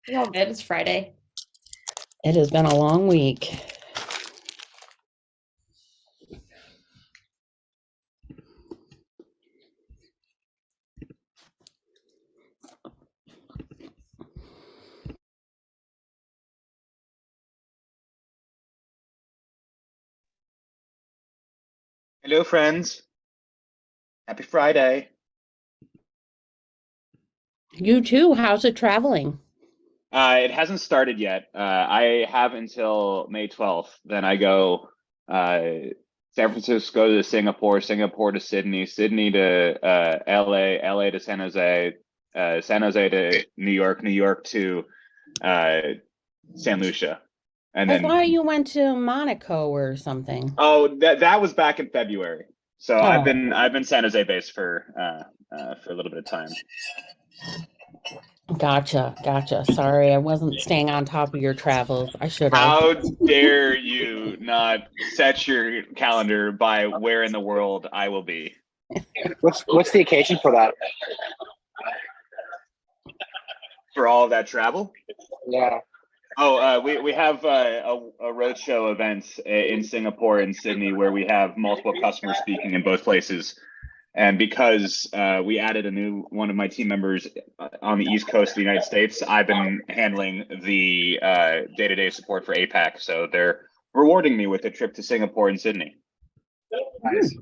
You're all good. It's Friday. It has been a long week. Hello, friends. Happy Friday. You too. How's it traveling? It hasn't started yet. I have until May 12th. Then I go San Francisco to Singapore, Singapore to Sydney, Sydney to LA, LA to San Jose, San Jose to New York, New York to uh, San Lucia. And I then, thought you went to Monaco or something. oh, that was back in February. So I've Oh, been San Jose based for a little bit of time. gotcha. Sorry, I wasn't staying on top of your travels. I should have. How dare you not set your calendar by where in the world I will be What's the occasion for that? for all of that travel? Yeah. Oh, we have a roadshow event in Singapore and Sydney where we have multiple customers speaking in both places. And because we added a new one of my team members on the East Coast of the United States, I've been handling the day-to-day support for APAC. So they're rewarding me with a trip to Singapore and Sydney. Nice.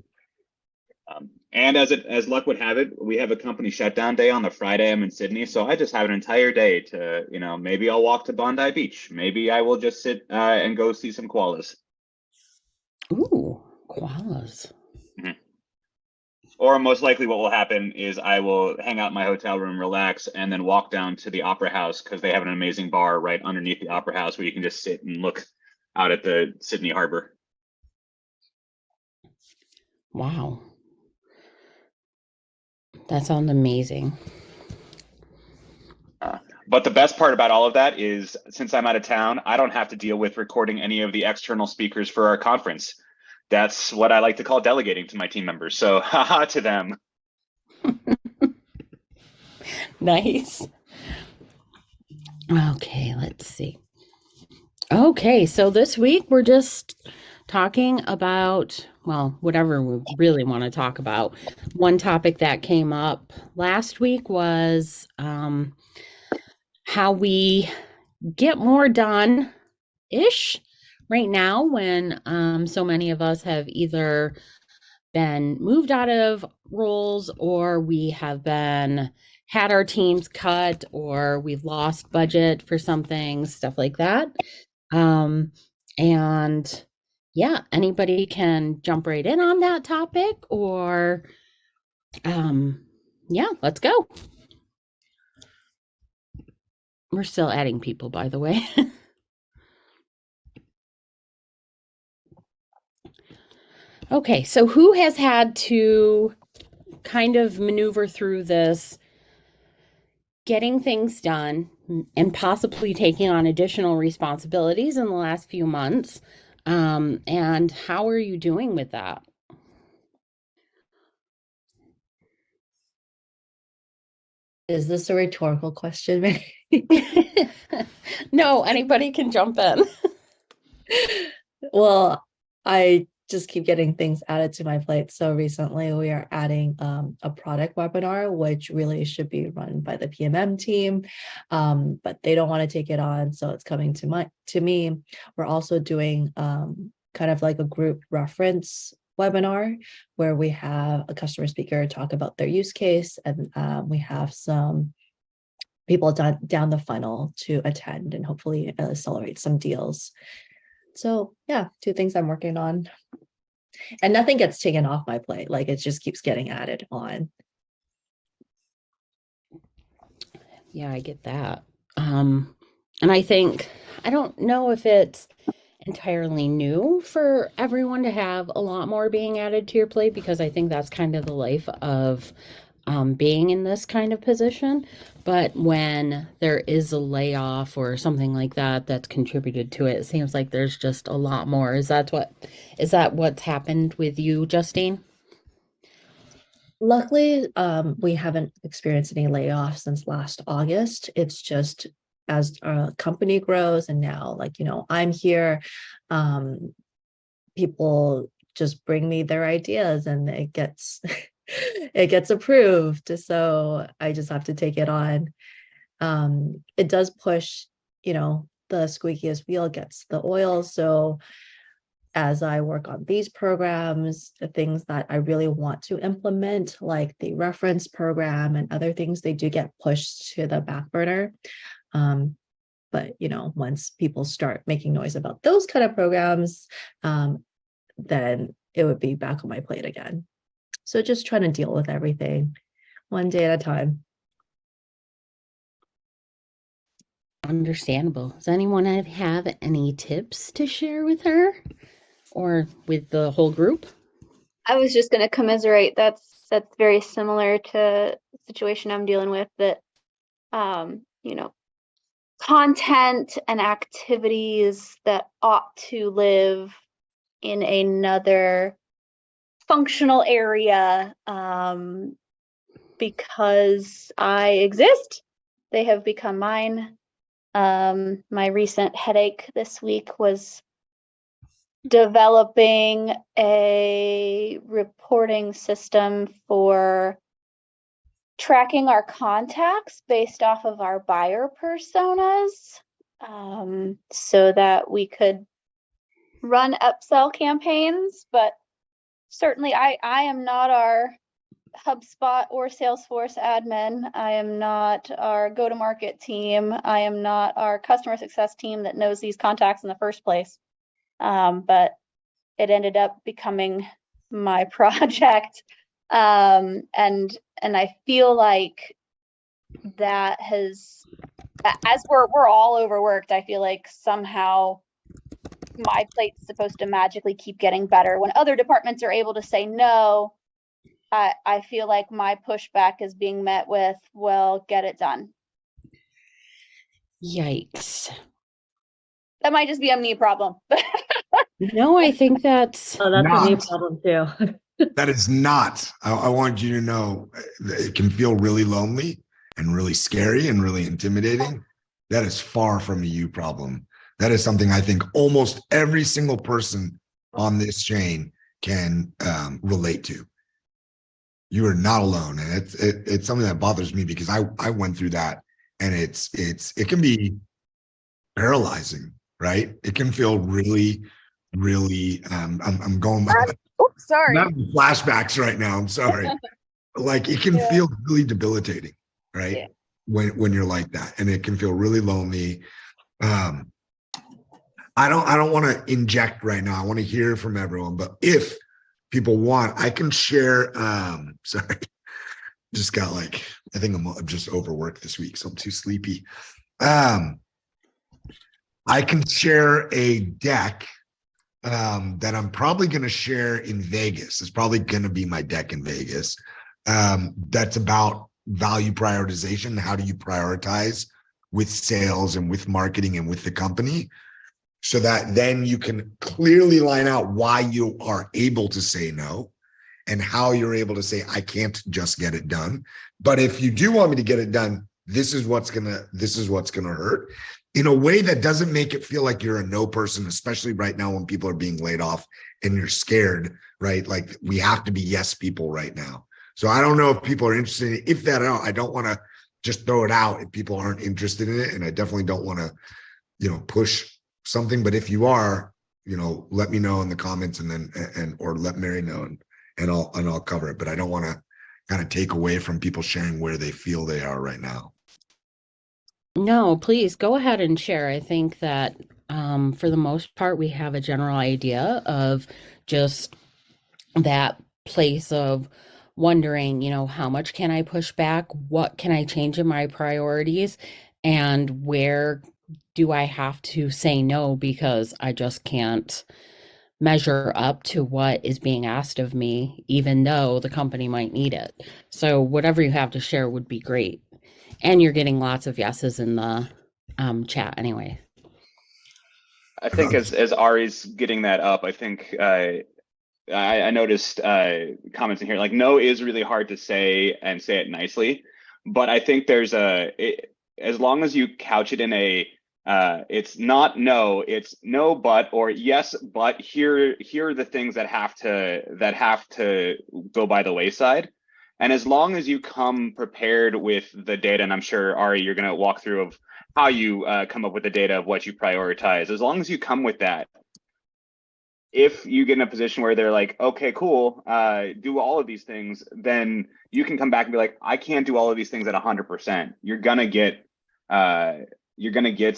And as luck would have it, we have a company shutdown day on the Friday. I'm in Sydney, so I just have an entire day to, maybe I'll walk to Bondi Beach. Maybe I will just sit and go see some koalas. Ooh, koalas. Mhm. Or most likely, what will happen is I will hang out in my hotel room, relax, and then walk down to the Opera House because they have an amazing bar right underneath the Opera House where you can just sit and look out at the Sydney Harbor. Wow, that sounds amazing. Uh, but the best part about all of that is since I'm out of town, I don't have to deal with recording any of the external speakers for our conference. That's what I like to call delegating to my team members. So, haha to them. Nice. Okay, let's see. Okay, so this week we're just talking about, well, whatever we really want to talk about. One topic that came up last week was how we get more done ish right now when so many of us have either been moved out of roles or we have been had our teams cut or we've lost budget for something, stuff like that. Um, and yeah, anybody can jump right in on that topic or um, yeah, let's go. We're still adding people, by the way. Okay, so who has had to kind of maneuver through this, getting things done and possibly taking on additional responsibilities in the last few months? And how are you doing with that? Is this a rhetorical question, Mary? No, anybody can jump in. Well, I just keep getting things added to my plate. So recently we are adding a product webinar, which really should be run by the PMM team, but they don't want to take it on, so it's coming to me. We're also doing kind of like a group reference webinar where we have a customer speaker talk about their use case, and we have some people down the funnel to attend and hopefully accelerate some deals. So yeah, two things I'm working on. And nothing gets taken off my plate. Like it just keeps getting added on. Yeah, I get that. And I think, I don't know if it's entirely new for everyone to have a lot more being added to your plate because I think that's kind of the life of being in this kind of position. But when there is a layoff or something like that that's contributed to it, it seems like there's just a lot more. Is that what's happened with you, Justine? Luckily, we haven't experienced any layoffs since last August. It's just as our company grows, and now, like, I'm here, people just bring me their ideas and it gets it gets approved. So I just have to take it on. It does push, the squeakiest wheel gets the oil. So as I work on these programs, the things that I really want to implement, like the reference program and other things, they do get pushed to the back burner. But once people start making noise about those kind of programs, then it would be back on my plate again. So just trying to deal with everything one day at a time. Understandable. Does anyone have any tips to share with her or with the whole group? I was just going to commiserate. That's very similar to the situation I'm dealing with, that content and activities that ought to live in another functional area, because I exist. They have become mine. My recent headache this week was developing a reporting system for tracking our contacts based off of our buyer personas, so that we could run upsell campaigns. But certainly I am not our HubSpot or Salesforce admin. I am not our go-to-market team. I am not our customer success team that knows these contacts in the first place. But it ended up becoming my project. And I feel like that has, as we're all overworked, I feel like somehow my plate's supposed to magically keep getting better. When other departments are able to say no, I feel like my pushback is being met with, well, get it done. Yikes. That might just be a me problem. No, I think that's Oh, that's a me Not. problem too. That is not. I want you to know it can feel really lonely and really scary and really intimidating. That is far from a you problem. That is something I think almost every single person on this chain can relate to. You are not alone, and it's something that bothers me because I went through that, and it can be paralyzing, right? It can feel really, really. I'm going. Oops, sorry. I'm having flashbacks right now. I'm sorry. Like it can feel really debilitating, right? Yeah. When you're like that, and it can feel really lonely. I don't want to inject right now. I want to hear from everyone, but if people want, I can share. Sorry, just got like, I think I'm just overworked this week, so I'm too sleepy. I can share a deck that I'm probably going to share in Vegas. It's probably going to be my deck in Vegas. That's about value prioritization. How do you prioritize with sales and with marketing and with the company, so that then you can clearly line out why you are able to say no and how you're able to say, I can't just get it done. But if you do want me to get it done, this is what's gonna hurt, in a way that doesn't make it feel like you're a no person, especially right now when people are being laid off and you're scared, right? Like we have to be yes people right now. So I don't know if people are interested in it. If that, I don't want to just throw it out if people aren't interested in it. And I definitely don't want to, push something. But if you are, let me know in the comments, or let Mary know, and I'll cover it. But I don't want to kind of take away from people sharing where they feel they are right now. No, please go ahead and share. I think that for the most part, we have a general idea of just that place of wondering, how much can I push back? What can I change in my priorities? And where do I have to say no because I just can't measure up to what is being asked of me, even though the company might need it. So whatever you have to share would be great. And you're getting lots of yeses in the chat anyway. I think as Ari's getting that up, I think I noticed comments in here like no is really hard to say and say it nicely, but I think there's as long as you couch it in a it's not no, it's no but, or yes but, here are the things that have to go by the wayside. And as long as you come prepared with the data, and I'm sure Ari, you're going to walk through of how you come up with the data of what you prioritize. As long as you come with that, if you get in a position where they're like, okay, cool, do all of these things, then you can come back and be like, I can't do all of these things at 100%. You're gonna get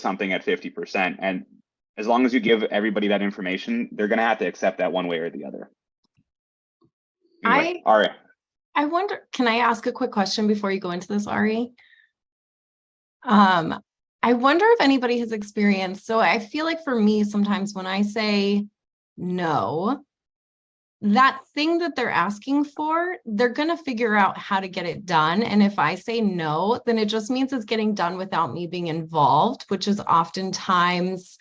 something at 50%, and as long as you give everybody that information, they're gonna have to accept that one way or the other. Anyway, Ari. I wonder, can I ask a quick question before you go into this, Ari? I wonder if anybody has experienced, so I feel like for me, sometimes when I say no, that thing that they're asking for, they're going to figure out how to get it done. And if I say no, then it just means it's getting done without me being involved, which is oftentimes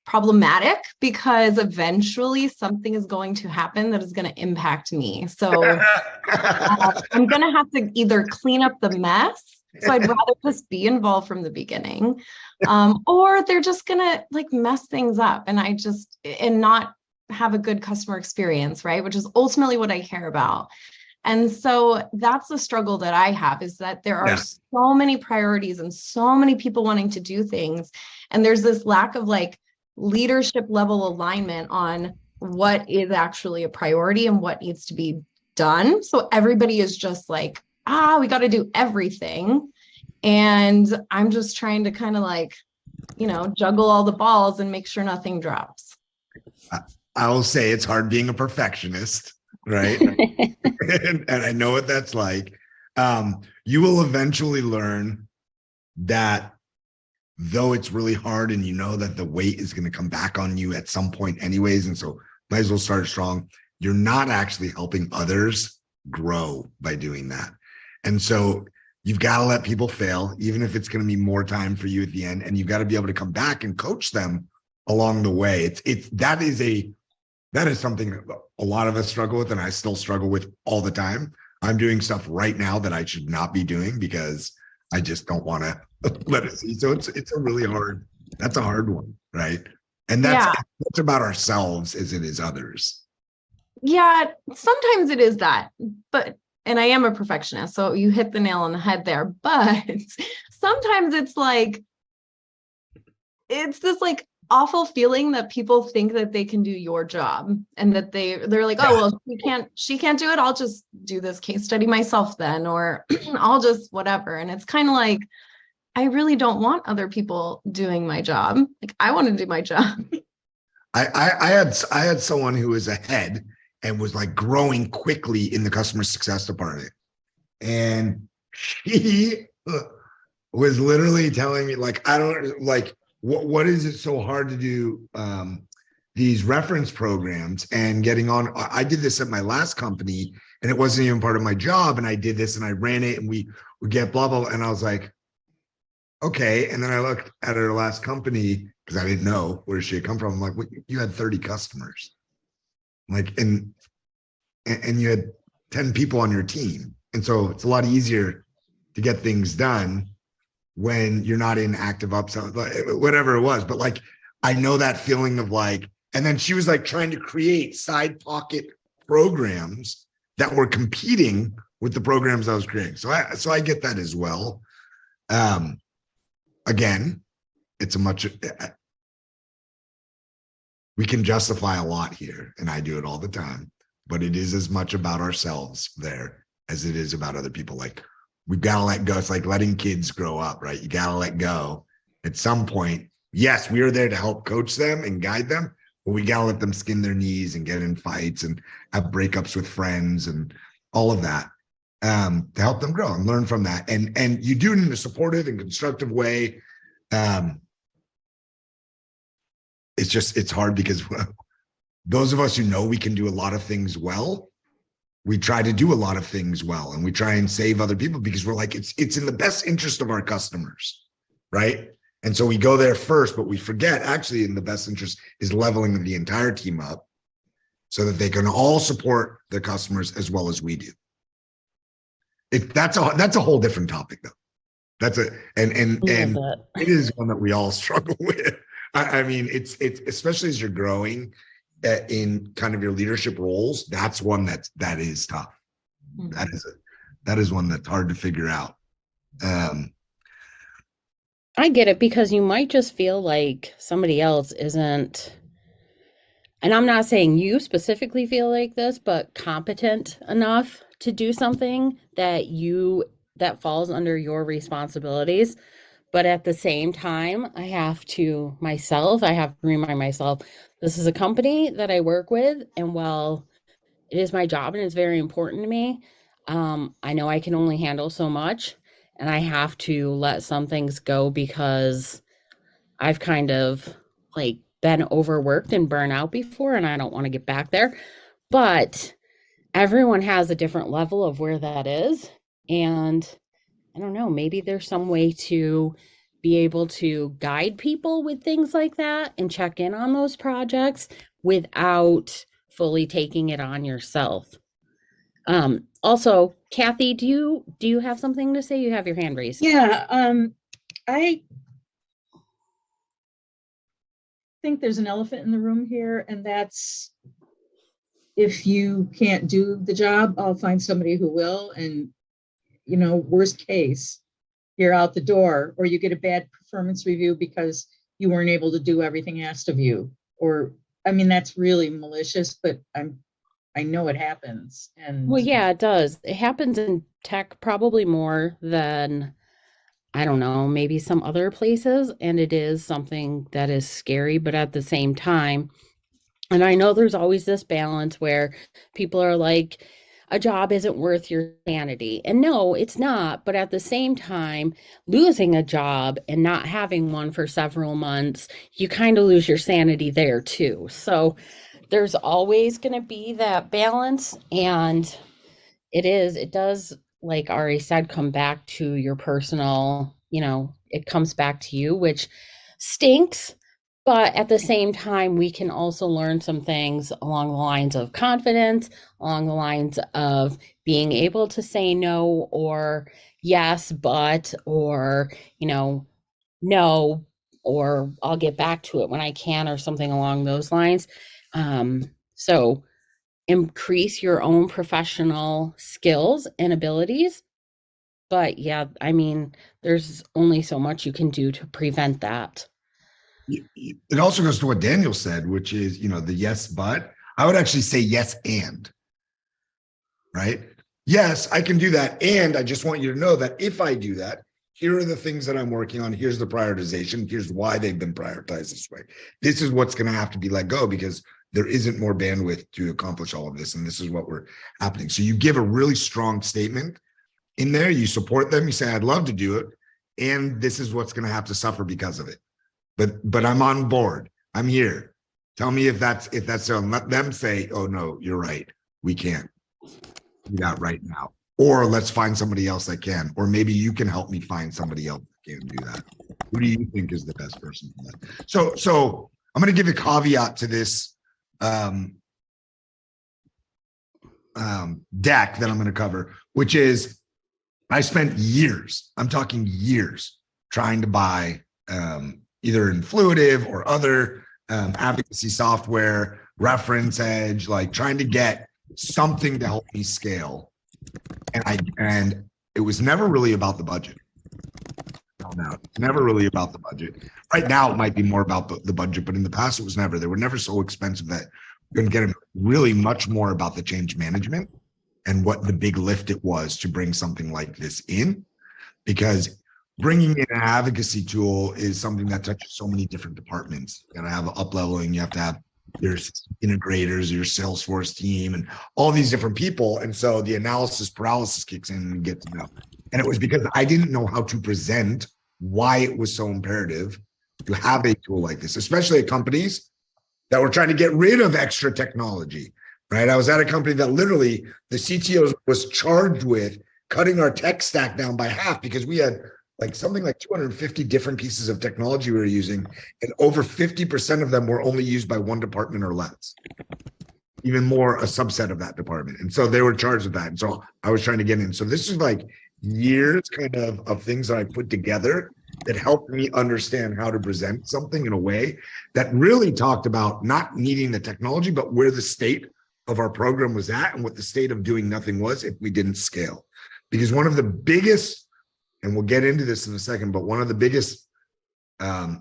problematic because eventually something is going to happen that is going to impact me. So I'm going to have to either clean up the mess. So I'd rather just be involved from the beginning, or they're just going to like mess things up and not have a good customer experience, right? Which is ultimately what I care about. And so that's the struggle that I have, is that there are so many priorities and so many people wanting to do things. And there's this lack of like leadership level alignment on what is actually a priority and what needs to be done. So everybody is just like, we got to do everything. And I'm just trying to kind of like, juggle all the balls and make sure nothing drops. I will say it's hard being a perfectionist, right? and I know what that's like. You will eventually learn that though it's really hard and you know that the weight is going to come back on you at some point anyways, and so might as well start strong, you're not actually helping others grow by doing that. And so you've got to let people fail, even if it's going to be more time for you at the end, and you've got to be able to come back and coach them along the way. That is something that a lot of us struggle with, and I still struggle with all the time. I'm doing stuff right now that I should not be doing because I just don't want to let it see. So it's that's a hard one, right? And that's as much about ourselves as it is others. Yeah, sometimes it is that, and I am a perfectionist, so you hit the nail on the head there, but sometimes it's this like awful feeling that people think that they can do your job, and that they're like, oh, well, she can't do it. I'll just do this case study myself then, or I'll just whatever. And it's kind of like, I really don't want other people doing my job. Like, I want to do my job. I had someone who was ahead and was like growing quickly in the customer success department. And she was literally telling me, like, I don't like, what is it so hard to do these reference programs and getting on? I did this at my last company and it wasn't even part of my job. And I did this and I ran it and we would get blah, blah, blah. And I was like, okay. And then I looked at her last company because I didn't know where she had come from. I'm like, you had 30 customers. Like, and you had 10 people on your team. And so it's a lot easier to get things done when you're not in active upsell, whatever it was. But like, I know that feeling of like, and then she was like trying to create side pocket programs that were competing with the programs I was creating. So I get that as well. Again, it's we can justify a lot here, and I do it all the time, but it is as much about ourselves there as it is about other people. Like, we've got to let go. It's like letting kids grow up, right? You got to let go at some point. Yes, we are there to help coach them and guide them, but we got to let them skin their knees and get in fights and have breakups with friends and all of that, to help them grow and learn from that. And you do it in a supportive and constructive way. It's hard because those of us who know we can do a lot of things well, we try to do a lot of things well, and we try and save other people because we're like, it's in the best interest of our customers, right? And so we go there first, but we forget actually in the best interest is leveling the entire team up so that they can all support their customers as well as we do. That's a whole different topic though. That's a and Love and that. it is one that we all struggle with. I mean, it's especially as you're growing in kind of your leadership roles. That's one that is tough. That is one that's hard to figure out. Um, I get it because you might just feel like somebody else isn't, and I'm not saying you specifically feel like this, but competent enough to do something that falls under your responsibilities. But at the same time, I have to remind myself, this is a company that I work with, and while it is my job and it's very important to me, I know I can only handle so much, and I have to let some things go because I've kind of like been overworked and burnt out before, and I don't want to get back there. But everyone has a different level of where that is. And I don't know, maybe there's some way to be able to guide people with things like that and check in on those projects without fully taking it on yourself. Also, Kathy, do you have something to say? You have your hand raised. Yeah, I think there's an elephant in the room here, and that's if you can't do the job, I'll find somebody who will. And, worst case, you're out the door, or you get a bad performance review because you weren't able to do everything asked of you. Or, I mean, that's really malicious, but I know it happens. And Well, yeah, it does. It happens in tech probably more than, I don't know, maybe some other places. And it is something that is scary, but at the same time, and I know there's always this balance where people are like, a job isn't worth your sanity. And no, it's not. But at the same time, losing a job and not having one for several months, you kind of lose your sanity there too. So there's always going to be that balance. And it does, like Ari said, come back to your personal, it comes back to you, which stinks. But at the same time, we can also learn some things along the lines of confidence, along the lines of being able to say no or yes, but, or, no, or I'll get back to it when I can, or something along those lines. So increase your own professional skills and abilities. But yeah, I mean, there's only so much you can do to prevent that. it also goes to what Daniel said, which is, the yes, but I would actually say yes, and right. Yes, I can do that. And I just want you to know that if I do that, here are the things that I'm working on. Here's the prioritization. Here's why they've been prioritized this way. This is what's going to have to be let go because there isn't more bandwidth to accomplish all of this. And this is what we're happening. So you give a really strong statement in there. You support them. You say, I'd love to do it. And this is what's going to have to suffer because of it. But I'm on board. I'm here. Tell me if that's so. And let them say, oh no, you're right. We can't do that right now. Or let's find somebody else that can. Or maybe you can help me find somebody else that can do that. Who do you think is the best person for that? So I'm going to give a caveat to this deck that I'm going to cover, which is I spent years, I'm talking years, trying to buy either Influitive or other advocacy software, Reference Edge, like trying to get something to help me scale. And it was never really about the budget. No, it's never really about the budget. Right now, it might be more about the budget, but in the past, it was never. They were never so expensive that you're going to get really much more about the change management and what the big lift it was to bring something like this in. Because bringing in an advocacy tool is something that touches so many different departments. You got to have up leveling, you have to have your integrators, your Salesforce team, and all these different people. And so the analysis paralysis kicks in and we get to know. And it was because I didn't know how to present why it was so imperative to have a tool like this, especially at companies that were trying to get rid of extra technology, right? I was at a company that literally the CTO was charged with cutting our tech stack down by half because we had something like 250 different pieces of technology we were using, and over 50% of them were only used by one department or less. Even more, a subset of that department. And so they were charged with that. And so I was trying to get in. So this is like years kind of things that I put together that helped me understand how to present something in a way that really talked about not needing the technology, but where the state of our program was at and what the state of doing nothing was if we didn't scale. Because one of the biggest, and we'll get into this in a second, but one of the biggest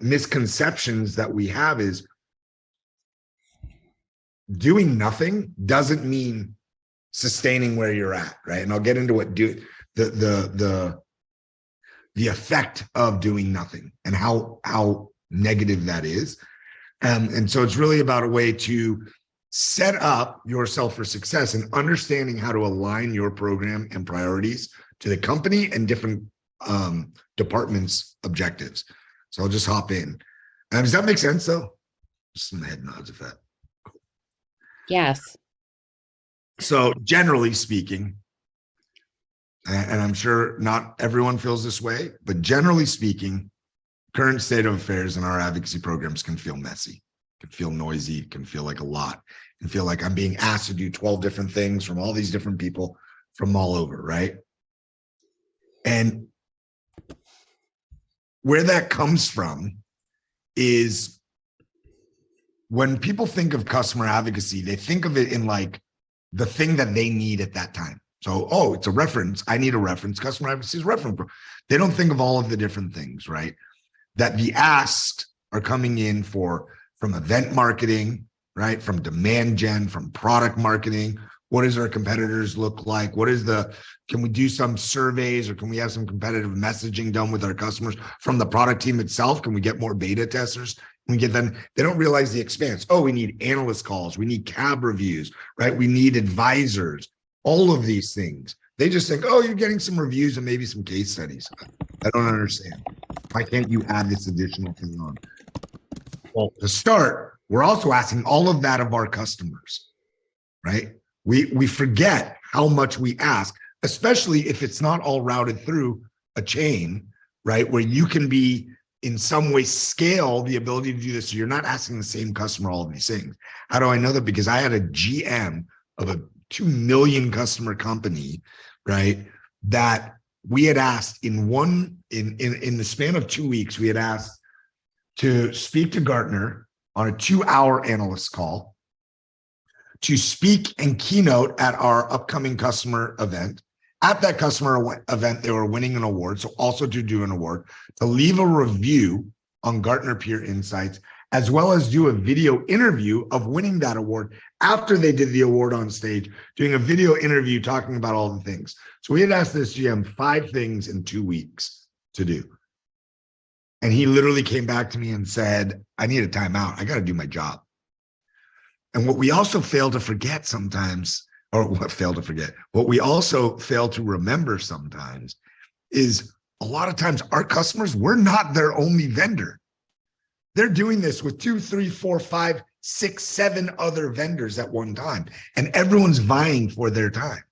misconceptions that we have is doing nothing doesn't mean sustaining where you're at, right? And I'll get into what the effect of doing nothing and how negative that is. And so it's really about a way to set up yourself for success and understanding how to align your program and priorities to the company and different departments' objectives. So I'll just hop in. Does that make sense though? Just some head nods of that. Yes. So generally speaking, and I'm sure not everyone feels this way, but generally speaking, current state of affairs in our advocacy programs can feel messy, can feel noisy, can feel like a lot, and feel like I'm being asked to do 12 different things from all these different people from all over, right? And where that comes from is when people think of customer advocacy, they think of it in like the thing that they need at that time. So, oh, it's a reference. I need a reference. Customer advocacy is a reference. They don't think of all of the different things, right? That the asks are coming in from event marketing, right? From demand gen, from product marketing. What does our competitors look like? Can we do some surveys or can we have some competitive messaging done with our customers from the product team itself? Can we get more beta testers? We get them. They don't realize the expanse. Oh, we need analyst calls. We need cab reviews, right? We need advisors, all of these things. They just think, oh, you're getting some reviews and maybe some case studies. I don't understand. Why can't you add this additional thing on? Well, to start, we're also asking all of that of our customers, right? We forget how much we ask, especially if it's not all routed through a chain, right? Where you can be in some way scale the ability to do this. So you're not asking the same customer all of these things. How do I know that? Because I had a GM of a 2 million customer company, right? That we had asked in the span of 2 weeks, we had asked to speak to Gartner on a 2-hour analyst call, to speak and keynote at our upcoming customer event. At that customer event, they were winning an award, so also to do an award, to leave a review on Gartner Peer Insights, as well as do a video interview of winning that award after they did the award on stage, doing a video interview talking about all the things. So we had asked this GM 5 things in 2 weeks to do. And he literally came back to me and said, I need a timeout. I got to do my job. And what we also fail to forget sometimes, what we also fail to remember sometimes is a lot of times our customers, we're not their only vendor. They're doing this with 2, 3, 4, 5, 6, 7 other vendors at one time. And everyone's vying for their time,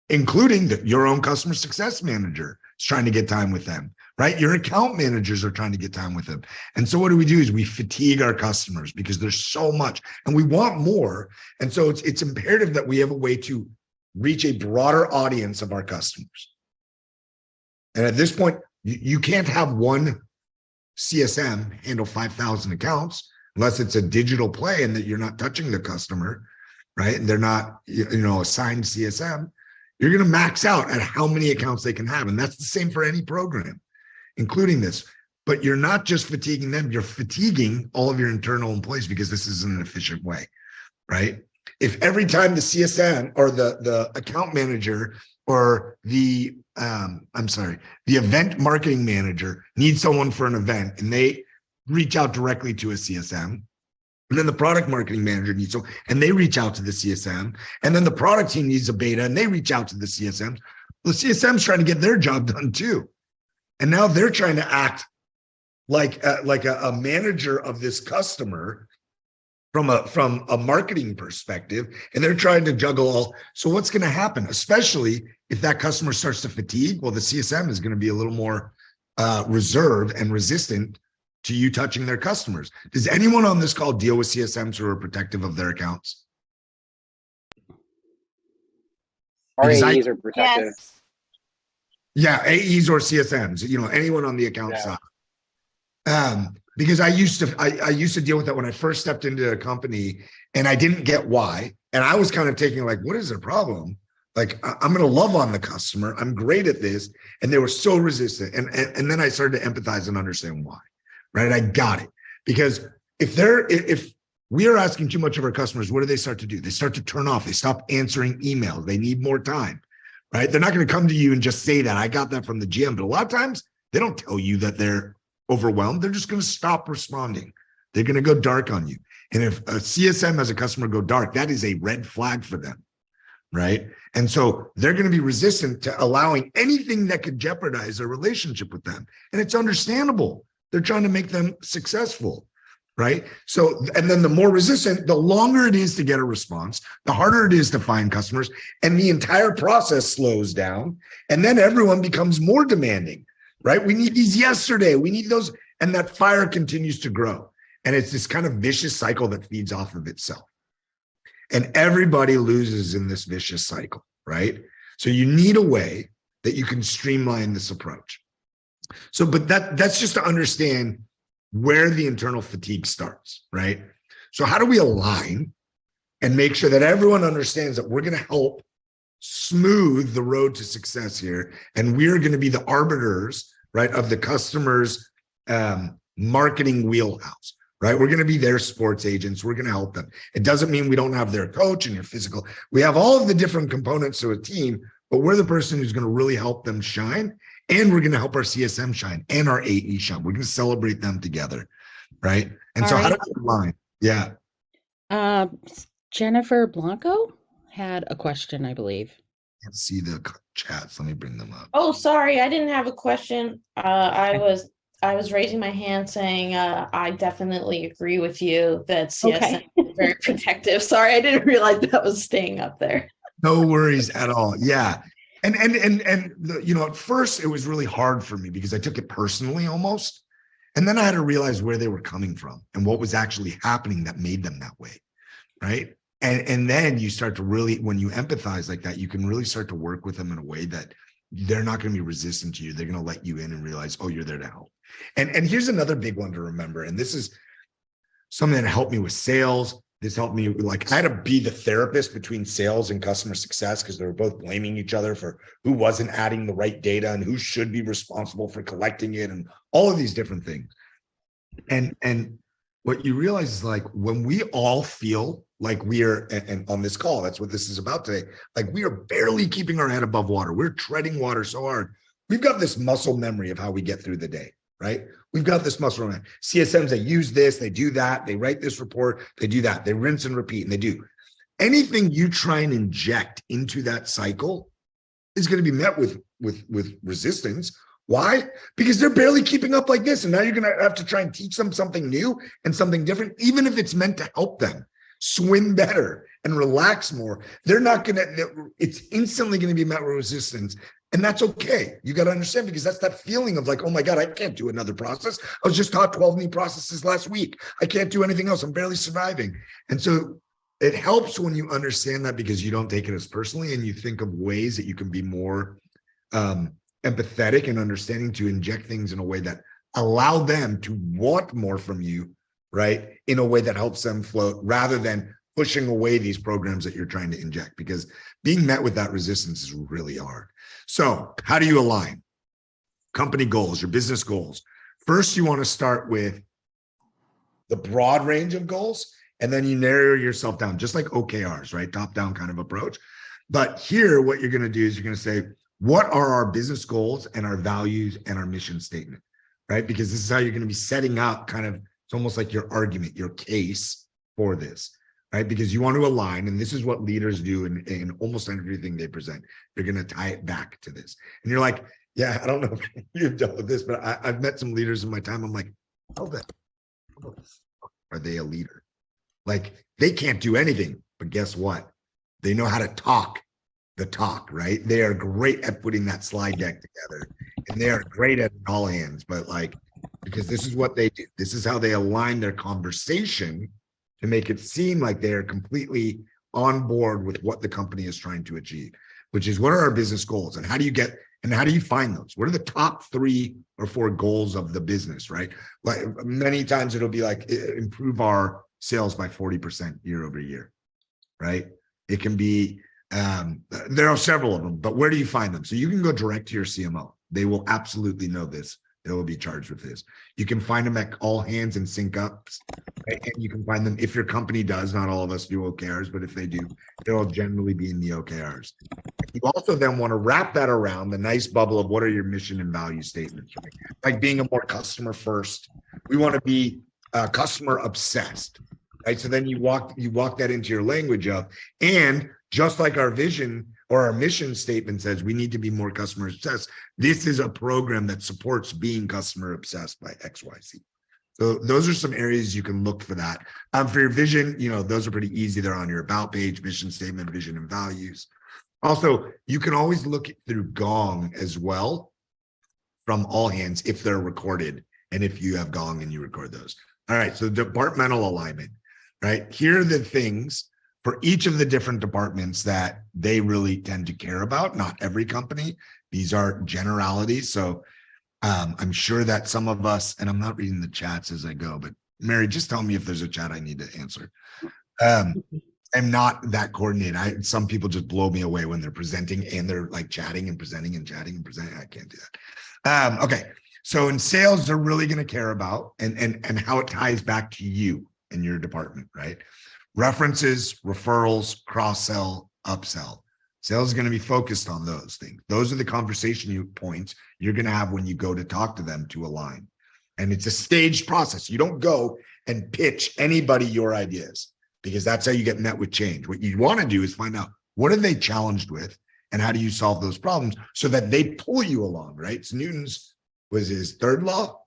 including your own customer success manager is trying to get time with them, right? Your account managers are trying to get time with them. And so what do? Is we fatigue our customers because there's so much and we want more. And so it's imperative that we have a way to reach a broader audience of our customers. And at this point, you can't have one CSM handle 5,000 accounts unless it's a digital play and that you're not touching the customer, right? And they're not, assigned CSM. You're going to max out at how many accounts they can have. And that's the same for any program, including this. But you're not just fatiguing them, you're fatiguing all of your internal employees because this isn't an efficient way, right? If every time the CSM or the account manager or the event marketing manager needs someone for an event and they reach out directly to a CSM, and then the product marketing manager needs so, and they reach out to the CSM, and then the product team needs a beta and they reach out to the CSM. The CSM's trying to get their job done too. And now they're trying to act like a manager of this customer from a marketing perspective, and they're trying to juggle all. So what's going to happen, especially if that customer starts to fatigue? Well, the CSM is going to be a little more reserved and resistant to you touching their customers. Does anyone on this call deal with CSMs who are protective of their accounts? Our AEs are protective. Yes. Yeah, AEs or CSMs, anyone on the account Yeah. side. Because I used to deal with that when I first stepped into a company, and I didn't get why. And I was kind of taking like, what is their problem? Like, I'm going to love on the customer. I'm great at this. And they were so resistant. And then I started to empathize and understand why, right? I got it. Because if we are asking too much of our customers, what do they start to do? They start to turn off. They stop answering emails. They need more time, right? They're not going to come to you and just say that. I got that from the GM. But a lot of times they don't tell you that they're overwhelmed. They're just going to stop responding. They're going to go dark on you. And if a CSM has a customer go dark, that is a red flag for them, right? And so they're going to be resistant to allowing anything that could jeopardize a relationship with them. And it's understandable. They're trying to make them successful, right? So, and then the more resistant, the longer it is to get a response, the harder it is to find customers, and the entire process slows down. And then everyone becomes more demanding, right? We need these yesterday. We need those. And that fire continues to grow. And it's this kind of vicious cycle that feeds off of itself. And everybody loses in this vicious cycle, right? So you need a way that you can streamline this approach. So, but that's just to understand where the internal fatigue starts, right? So how do we align and make sure that everyone understands that we're going to help smooth the road to success here, and we're going to be the arbiters, right, of the customer's marketing wheelhouse, right? We're going to be their sports agents. We're going to help them. It doesn't mean we don't have their coach and your physical. We have all of the different components to a team, but we're the person who's going to really help them shine, and we're going to help our CSM shine and our AE shine. We're going to celebrate them together, right? And so how do we align? Yeah. Jennifer Blanco had a question, I believe. Can't see the chats. Let me bring them up. Oh, sorry, I didn't have a question. I was raising my hand saying I definitely agree with you that CSM is very protective. Sorry, I didn't realize that was staying up there. No worries at all. Yeah. And at first it was really hard for me because I took it personally almost. And then I had to realize where they were coming from and what was actually happening that made them that way. Right. And then you start to really, when you empathize like that, you can really start to work with them in a way that they're not going to be resistant to you. They're going to let you in and realize, oh, you're there to help. And here's another big one to remember. And this is something that helped me with sales. This helped me, like, I had to be the therapist between sales and customer success because they were both blaming each other for who wasn't adding the right data and who should be responsible for collecting it and all of these different things. And what you realize is, like, when we all feel like we are, and on this call, that's what this is about today, like we are barely keeping our head above water. We're treading water so hard. We've got this muscle memory of how we get through the day, right? We've got this muscle memory. CSMs, they use this, they do that, they write this report, they do that, they rinse and repeat, and they do. Anything you try and inject into that cycle is going to be met with resistance. Why? Because they're barely keeping up like this. And now you're going to have to try and teach them something new and something different, even if it's meant to help them swim better and relax more. They're not going to, it's instantly going to be met with resistance. And that's okay. You got to understand, because that's that feeling of like, oh my God, I can't do another process. I was just taught 12 new processes last week. I can't do anything else. I'm barely surviving. And so it helps when you understand that, because you don't take it as personally and you think of ways that you can be more empathetic and understanding to inject things in a way that allow them to want more from you, right? In a way that helps them float, rather than pushing away these programs that you're trying to inject, because being met with that resistance is really hard. So how do you align company goals, your business goals? First, you want to start with the broad range of goals, and then you narrow yourself down, just like OKRs, right? Top-down kind of approach. But here, what you're going to do is you're going to say, what are our business goals and our values and our mission statement, right? Because this is how you're going to be setting up kind of, it's almost like your argument, your case for this, right? Because you want to align, and this is what leaders do in almost everything they present. They're going to tie it back to this. And you're like, yeah, I don't know if you've dealt with this, but I've met some leaders in my time. I'm like, how the are they a leader? Like, they can't do anything, but guess what? They know how to talk the talk, right? They are great at putting that slide deck together, and they are great at all hands, but like, because this is what they do. This is how they align their conversation to make it seem like they are completely on board with what the company is trying to achieve, which is, what are our business goals and how do you get And how do you find those? What are the top 3 or 4 goals of the business, right? Like many times it'll be like improve our sales by 40% year over year, right? It can be, there are several of them, but where do you find them? So you can go direct to your CMO. They will absolutely know this. They will be charged with this. You can find them at all hands and sync ups, right? And you can find them if your company does. Not all of us do OKRs, but if they do, they'll generally be in the OKRs. You also then want to wrap that around the nice bubble of what are your mission and value statements, right? Like being a more customer first. We want to be customer obsessed, right? So then you walk that into your language of, and just like our vision or our mission statement says, we need to be more customer obsessed. This is a program that supports being customer obsessed by XYZ. So those are some areas you can look for that. For your vision, those are pretty easy. They're on your about page, mission statement, vision, and values. Also, you can always look through Gong as well from all hands if they're recorded, and if you have Gong and you record those. All right, so departmental alignment, right? Here are the things for each of the different departments that they really tend to care about. Not every company. These are generalities. So I'm sure that some of us, and I'm not reading the chats as I go, but Mary, just tell me if there's a chat I need to answer. I'm not that coordinated. Some people just blow me away when they're presenting and they're like chatting and presenting and chatting and presenting. I can't do that. Okay. So in sales, they're really going to care about and how it ties back to you and your department, right? References, referrals, cross-sell, upsell. Sales is going to be focused on those things. Those are the conversation points you're going to have when you go to talk to them to align. And it's a staged process. You don't go and pitch anybody your ideas, because that's how you get met with change. What you want to do is find out, what are they challenged with and how do you solve those problems so that they pull you along, right? So Newton's was his third law,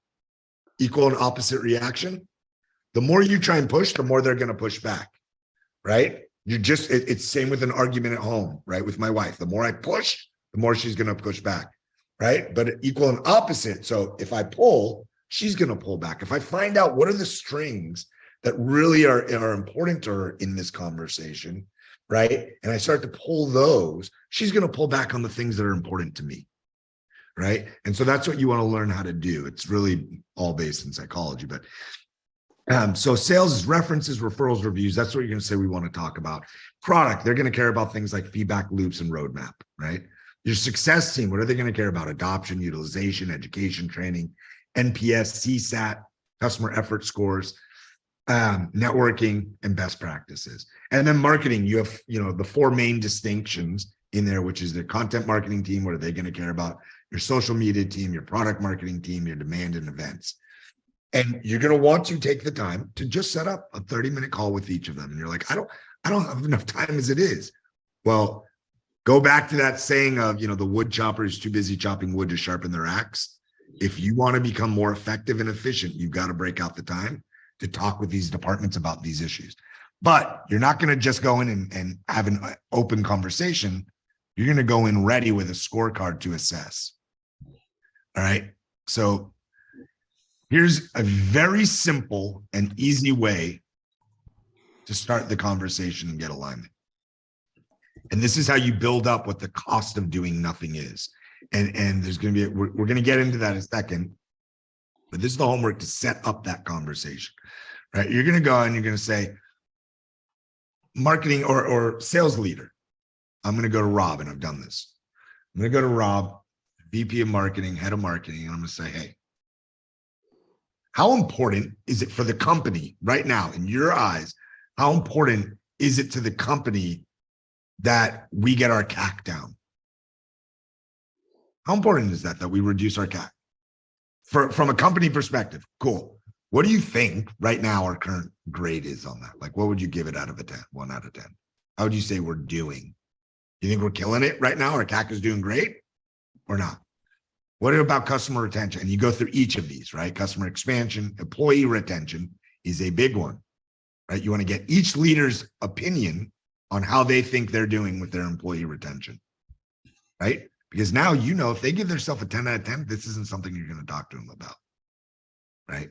equal and opposite reaction. The more you try and push, the more they're going to push back, right? It's same with an argument at home, right? With my wife, the more I push, the more she's going to push back, right? But equal and opposite. So if I pull, she's going to pull back. If I find out what are the strings that really are important to her in this conversation, right? And I start to pull those, she's going to pull back on the things that are important to me, right? And so that's what you want to learn how to do. It's really all based in psychology, but so sales is references, referrals, reviews. That's what you're going to say we want to talk about. Product, they're going to care about things like feedback loops and roadmap, right? Your success team, what are they going to care about? Adoption, utilization, education, training, NPS, CSAT, customer effort scores, networking, and best practices. And then marketing, you have, the 4 main distinctions in there, which is the content marketing team. What are they going to care about? Your social media team, your product marketing team, your demand and events. And you're going to want to take the time to just set up a 30-minute call with each of them. And you're like, I don't have enough time as it is. Well, go back to that saying of, the wood chopper is too busy chopping wood to sharpen their axe. If you want to become more effective and efficient, you've got to break out the time to talk with these departments about these issues. But you're not going to just go in and have an open conversation. You're going to go in ready with a scorecard to assess. All right. So here's a very simple and easy way to start the conversation and get alignment. And this is how you build up what the cost of doing nothing is. And there's going to be, we're going to get into that in a second, but this is the homework to set up that conversation, right? You're going to go and you're going to say, marketing or sales leader. I'm going to go to Rob, and I've done this. I'm going to go to Rob, VP of marketing, head of marketing, and I'm going to say, hey, how important is it for the company right now, in your eyes, how important is it to the company that we get our CAC down? How important is that we reduce our CAC? From a company perspective, cool. What do you think right now our current grade is on that? Like, what would you give it out of a 10, 1 out of 10? How would you say we're doing? You think we're killing it right now? Our CAC is doing great or not? What about customer retention? And you go through each of these, right? Customer expansion, employee retention is a big one, right? You want to get each leader's opinion on how they think they're doing with their employee retention, right? Because now, if they give themselves a 10 out of 10, this isn't something you're going to talk to them about, right?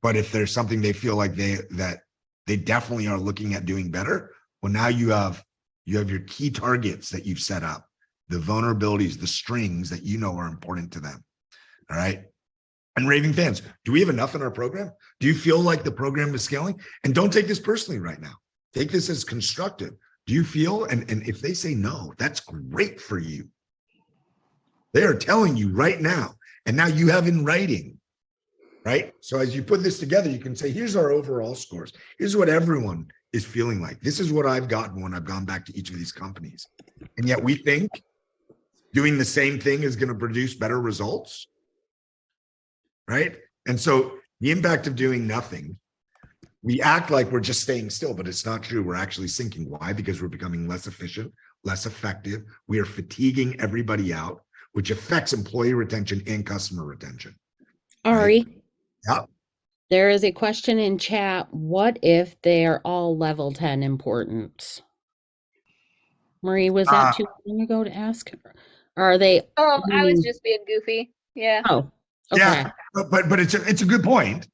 But if there's something they feel like they definitely are looking at doing better, well, now you have your key targets that you've set up the vulnerabilities, the strings that you know are important to them. All right. And raving fans, do we have enough in our program? Do you feel like the program is scaling? And don't take this personally right now. Take this as constructive. Do you feel, and if they say no, that's great for you. They are telling you right now, and now you have in writing, right? So as you put this together, you can say, here's our overall scores. Here's what everyone is feeling like. This is what I've gotten when I've gone back to each of these companies. And yet we think doing the same thing is going to produce better results, right? And so the impact of doing nothing, we act like we're just staying still, but it's not true. We're actually sinking. Why? Because we're becoming less efficient, less effective. We are fatiguing everybody out, which affects employee retention and customer retention. Ari, Right? Yep. there is a question in chat. What if they are all level 10 importance? Marie, was that too long ago to ask? Or are they? Oh, I was just being goofy. Yeah. Oh, okay. Yeah, but it's a good point.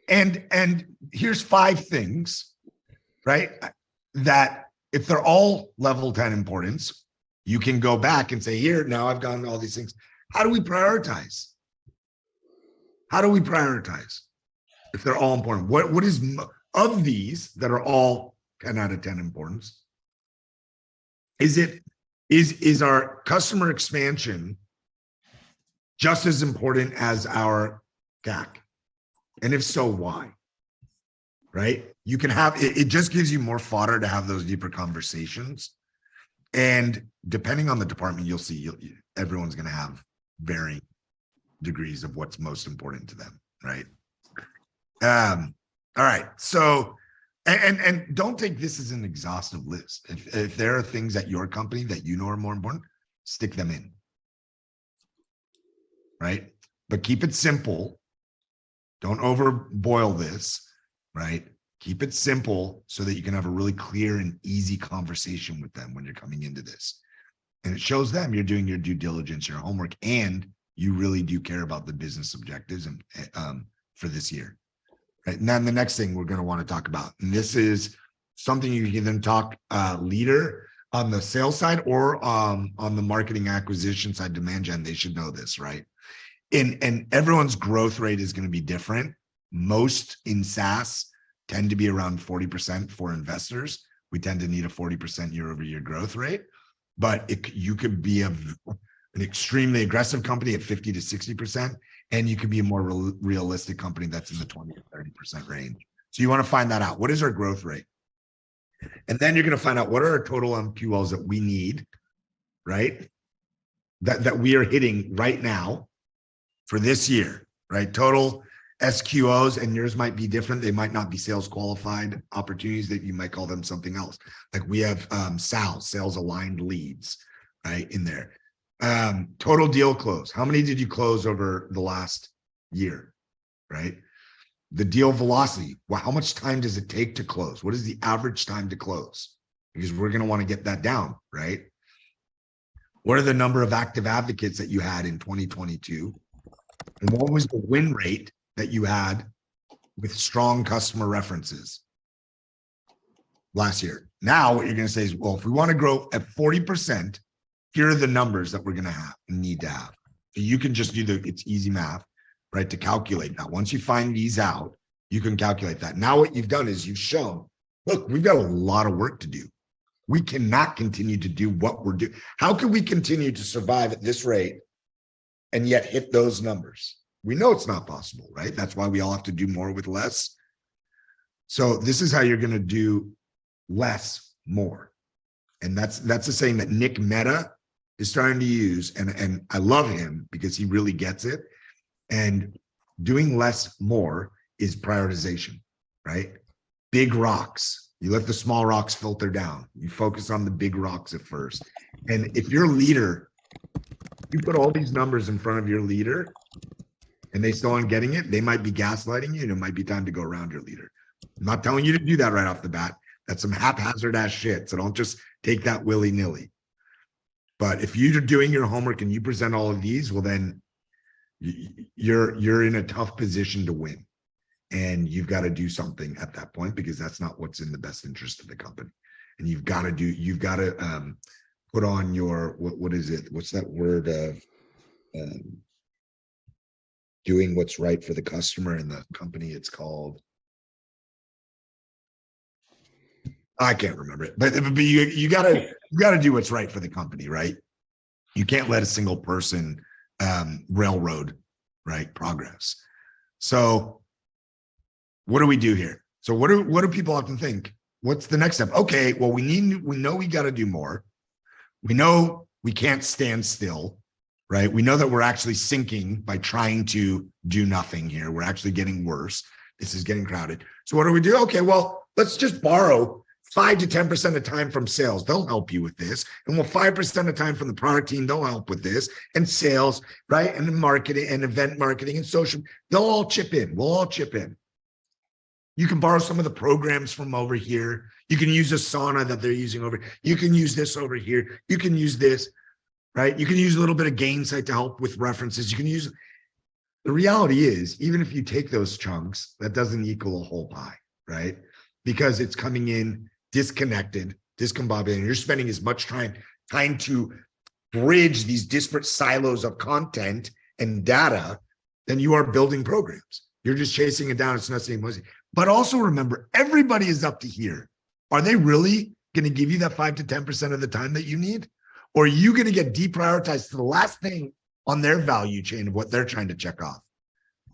And here's 5 things, right? That if they're all level 10 importance, you can go back and say, here, now I've gotten all these things. How do we prioritize? How do we prioritize if they're all important? What is of these that are all 10 out of 10 importance? Is our customer expansion just as important as our CAC? And if so, why? Right? You can have it just gives you more fodder to have those deeper conversations. And depending on the department, you'll see everyone's going to have varying degrees of what's most important to them, right? All right. So, and don't take this as an exhaustive list. If there are things at your company that you know are more important, stick them in, right? But keep it simple. Don't overboil this, right? Keep it simple so that you can have a really clear and easy conversation with them when you're coming into this. And it shows them you're doing your due diligence, your homework, and you really do care about the business objectives and for this year. Right? And then the next thing we're going to want to talk about, and this is something you can then talk leader on the sales side or on the marketing acquisition side, demand gen. They should know this, right? And everyone's growth rate is going to be different. Most in SaaS tend to be around 40% for investors. We tend to need a 40% year-over-year growth rate, but you could be an extremely aggressive company at 50 to 60%, and you could be a more realistic company that's in the 20 to 30% range. So you want to find that out. What is our growth rate? And then you're going to find out what are our total MQLs that we need, right? That we are hitting right now for this year, right? Total SQOs, and yours might be different. They might not be sales qualified opportunities, that you might call them something else. Like we have sales aligned leads, right, in there. Total deal close. How many did you close over the last year, right? The deal velocity. Well, how much time does it take to close? What is the average time to close? Because we're going to want to get that down, right? What are the number of active advocates that you had in 2022? And what was the win rate that you had with strong customer references last year? Now, what you're going to say is, well, if we want to grow at 40%, here are the numbers that we're going to have and need to have. So you can just do it's easy math, right? To calculate that. Once you find these out, you can calculate that. Now, what you've done is you've shown, look, we've got a lot of work to do. We cannot continue to do what we're doing. How can we continue to survive at this rate and yet hit those numbers? We know it's not possible, right? That's why we all have to do more with less. So this is how you're going to do less more. And that's the saying that Nick Mehta is starting to use. And I love him because he really gets it. And doing less more is prioritization, right? Big rocks. You let the small rocks filter down. You focus on the big rocks at first. And if your leader, you put all these numbers in front of your leader and they still aren't getting it, they might be gaslighting you, and it might be time to go around your leader. I'm not telling you to do that right off the bat. That's some haphazard ass shit. So don't just take that willy-nilly. But if you're doing your homework and you present all of these, well, then you're in a tough position to win. And you've got to do something at that point, because that's not what's in the best interest of the company. And you've got to put on your, what is it? What's that word of doing what's right for the customer and the company? It's called, I can't remember it, but you gotta do what's right for the company, right? You can't let a single person railroad, right, progress. So what do we do here? So what do people often think? What's the next step? Okay, well, we know we got to do more. We know we can't stand still, right? We know that we're actually sinking by trying to do nothing here. We're actually getting worse. This is getting crowded. So what do we do? Okay, well, let's just borrow 5 to 10% of time from sales. They'll help you with this. And well, 5% of time from the product team, they'll help with this. And sales, right? And marketing and event marketing and social, they'll all chip in. We'll all chip in. You can borrow some of the programs from over here. You can use Asana that they're using over. You can use this over here. You can use this, right? You can use a little bit of Gainsight to help with references. You can use, the reality is, even if you take those chunks, that doesn't equal a whole pie, right? Because it's coming in disconnected, discombobulated. You're spending as much time trying to bridge these disparate silos of content and data than you are building programs. You're just chasing it down. It's not saying mostly. But also remember, everybody is up to here. Are they really going to give you that 5 to 10% of the time that you need? Or are you going to get deprioritized to the last thing on their value chain of what they're trying to check off,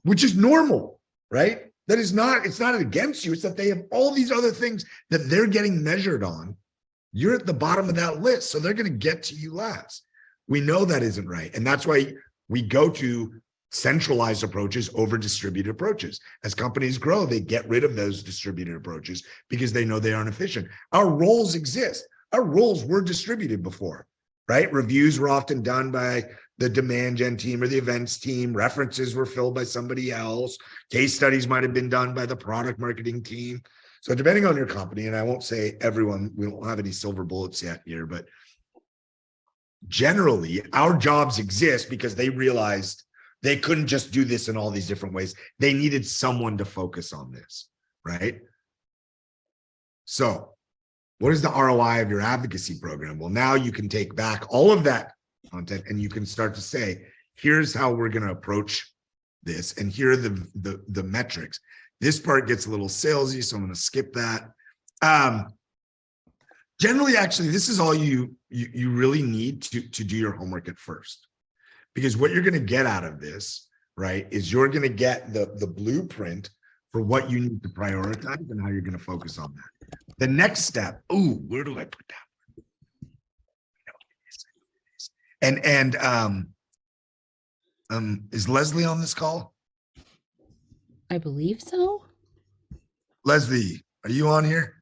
which is normal, right? That is not, it's not against you. It's that they have all these other things that they're getting measured on. You're at the bottom of that list. So they're going to get to you last. We know that isn't right. And that's why we go to centralized approaches over distributed approaches. As companies grow, they get rid of those distributed approaches because they know they aren't efficient. Our roles exist. Our roles were distributed before, right? Reviews were often done by the demand gen team or the events team. References were filled by somebody else. Case studies might have been done by the product marketing team. So depending on your company, and I won't say everyone, we don't have any silver bullets yet here, but generally our jobs exist because they realized they couldn't just do this in all these different ways. They needed someone to focus on this, right? So what is the ROI of your advocacy program? Well, now you can take back all of that content and you can start to say, here's how we're going to approach this. And here are the metrics. This part gets a little salesy, so I'm going to skip that. Generally, actually, this is all you really need to do your homework at first. Because what you're going to get out of this, right, is you're going to get the blueprint for what you need to prioritize and how you're going to focus on that. The next step, ooh, where do I put that? And is Leslie on this call? I believe so. Leslie, are you on here?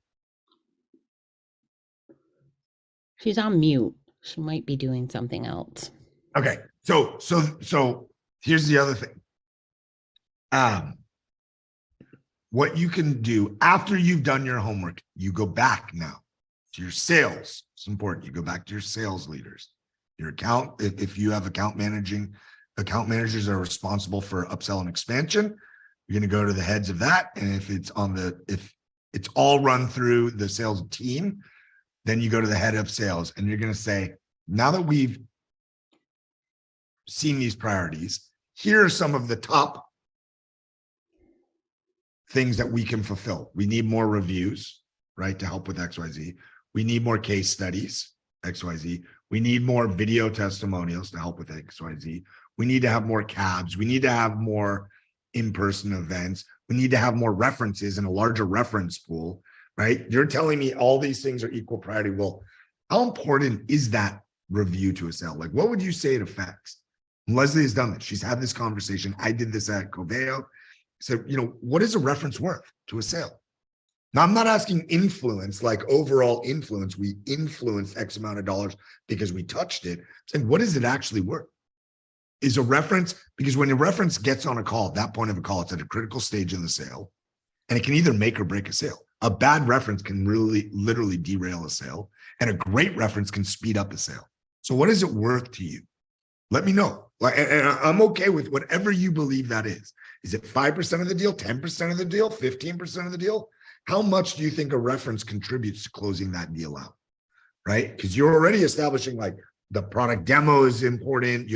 She's on mute. She might be doing something else. Okay. So here's the other thing. What you can do after you've done your homework, you go back now to your sales. It's important. You go back to your sales leaders, your account. If you have account managers are responsible for upsell and expansion, you're going to go to the heads of that. And if it's all run through the sales team, then you go to the head of sales and you're going to say, now that we've seen these priorities, here are some of the top things that we can fulfill. We need more reviews, right, to help with XYZ. We need more case studies, XYZ. We need more video testimonials to help with XYZ. We need to have more cabs. We need to have more in-person events. We need to have more references and a larger reference pool, right? You're telling me all these things are equal priority. Well, how important is that review to a sale? Like, what would you say it affects? Leslie has done this. She's had this conversation. I did this at Coveo. So, what is a reference worth to a sale? Now, I'm not asking influence, like overall influence. We influenced X amount of dollars because we touched it. I'm saying, what is it actually worth? Is a reference, because when a reference gets on a call, at that point of a call, it's at a critical stage of the sale, and it can either make or break a sale. A bad reference can really literally derail a sale, and a great reference can speed up a sale. So what is it worth to you? Let me know. And I'm okay with whatever you believe that is. Is it 5% of the deal, 10% of the deal, 15% of the deal? How much do you think a reference contributes to closing that deal out? right? Because you're already establishing like the product demo is important.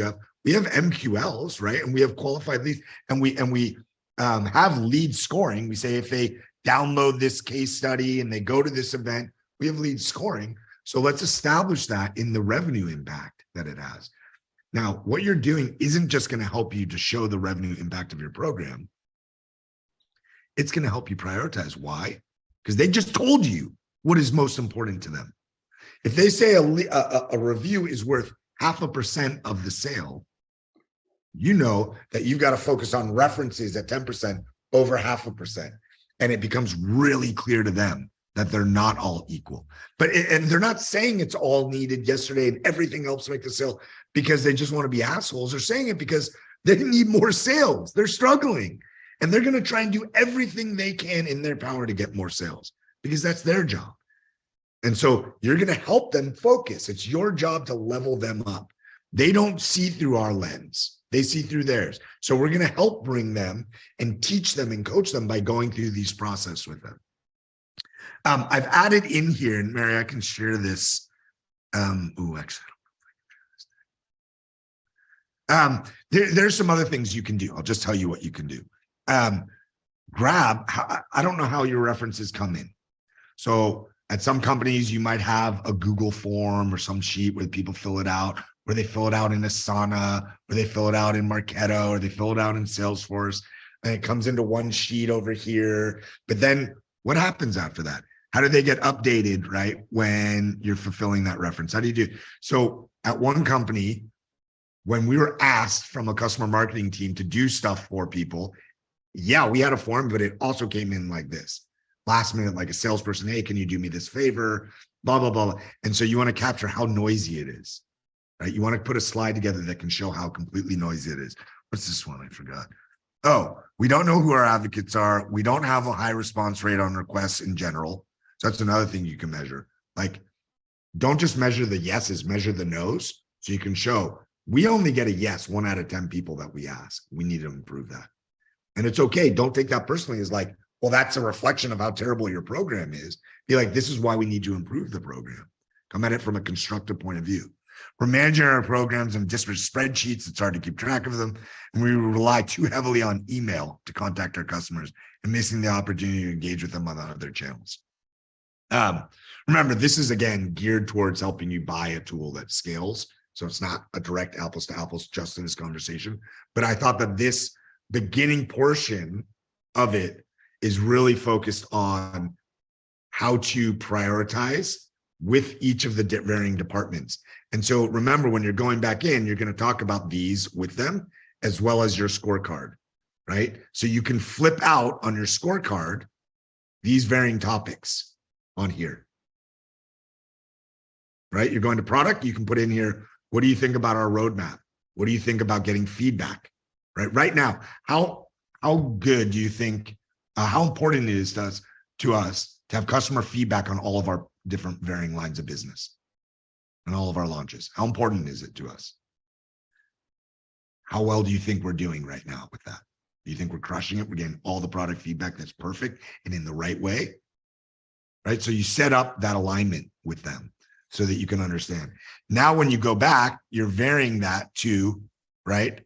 We have MQLs, right? And we have qualified leads, and we have lead scoring. We say if they download this case study and they go to this event, we have lead scoring. So let's establish that in the revenue impact that it has. Now, what you're doing isn't just going to help you to show the revenue impact of your program. It's going to help you prioritize. Why? Because they just told you what is most important to them. If they say a review is worth 0.5% of the sale, you know that you've got to focus on references at 10% over 0.5%. And it becomes really clear to them that they're not all equal. And they're not saying it's all needed yesterday and everything helps to make the sale because they just want to be assholes. They're saying it because they need more sales. They're struggling. And they're going to try and do everything they can in their power to get more sales because that's their job. And so you're going to help them focus. It's your job to level them up. They don't see through our lens. They see through theirs. So we're going to help bring them and teach them and coach them by going through these process with them. I've added in here, and Mary, I can share this. There's some other things you can do. I'll just tell you what you can do. I don't know how your references come in. So at some companies, you might have a Google form or some sheet where people fill it out, where they fill it out in Asana, or they fill it out in Marketo, or they fill it out in Salesforce, and it comes into one sheet over here. But then what happens after that? How do they get updated, right, when you're fulfilling that reference? How do you do? So at one company, when we were asked from a customer marketing team to do stuff for people, yeah, we had a form, but it also came in like this. Last minute, like a salesperson, hey, can you do me this favor? Blah, blah, blah. And so you want to capture how noisy it is, right? You want to put a slide together that can show how completely noisy it is. What's this one? I forgot. Oh, we don't know who our advocates are. We don't have a high response rate on requests in general. So that's another thing you can measure. Like, don't just measure the yeses, measure the nos. So you can show we only get a yes 1 out of 10 people that we ask. We need to improve that. And it's okay. Don't take that personally as like, well, that's a reflection of how terrible your program is. Be like, this is why we need to improve the program. Come at it from a constructive point of view. We're managing our programs in disparate spreadsheets. It's hard to keep track of them. And we rely too heavily on email to contact our customers and missing the opportunity to engage with them on other channels. Remember, this is, again, geared towards helping you buy a tool that scales. So it's not a direct apples to apples just in this conversation. But I thought that this beginning portion of it is really focused on how to prioritize with each of the varying departments. And so remember, when you're going back in, you're going to talk about these with them as well as your scorecard, right? So you can flip out on your scorecard these varying topics on here, right? You're going to product, you can put in here, what do you think about our roadmap? What do you think about getting feedback, right? Right now, how good do you think, how important it is to us to have customer feedback on all of our different varying lines of business and all of our launches? How important is it to us? How well do you think we're doing right now with that? Do you think we're crushing it? We're getting all the product feedback that's perfect and in the right way, right? So you set up that alignment with them so that you can understand. Now, when you go back, you're varying that to, right,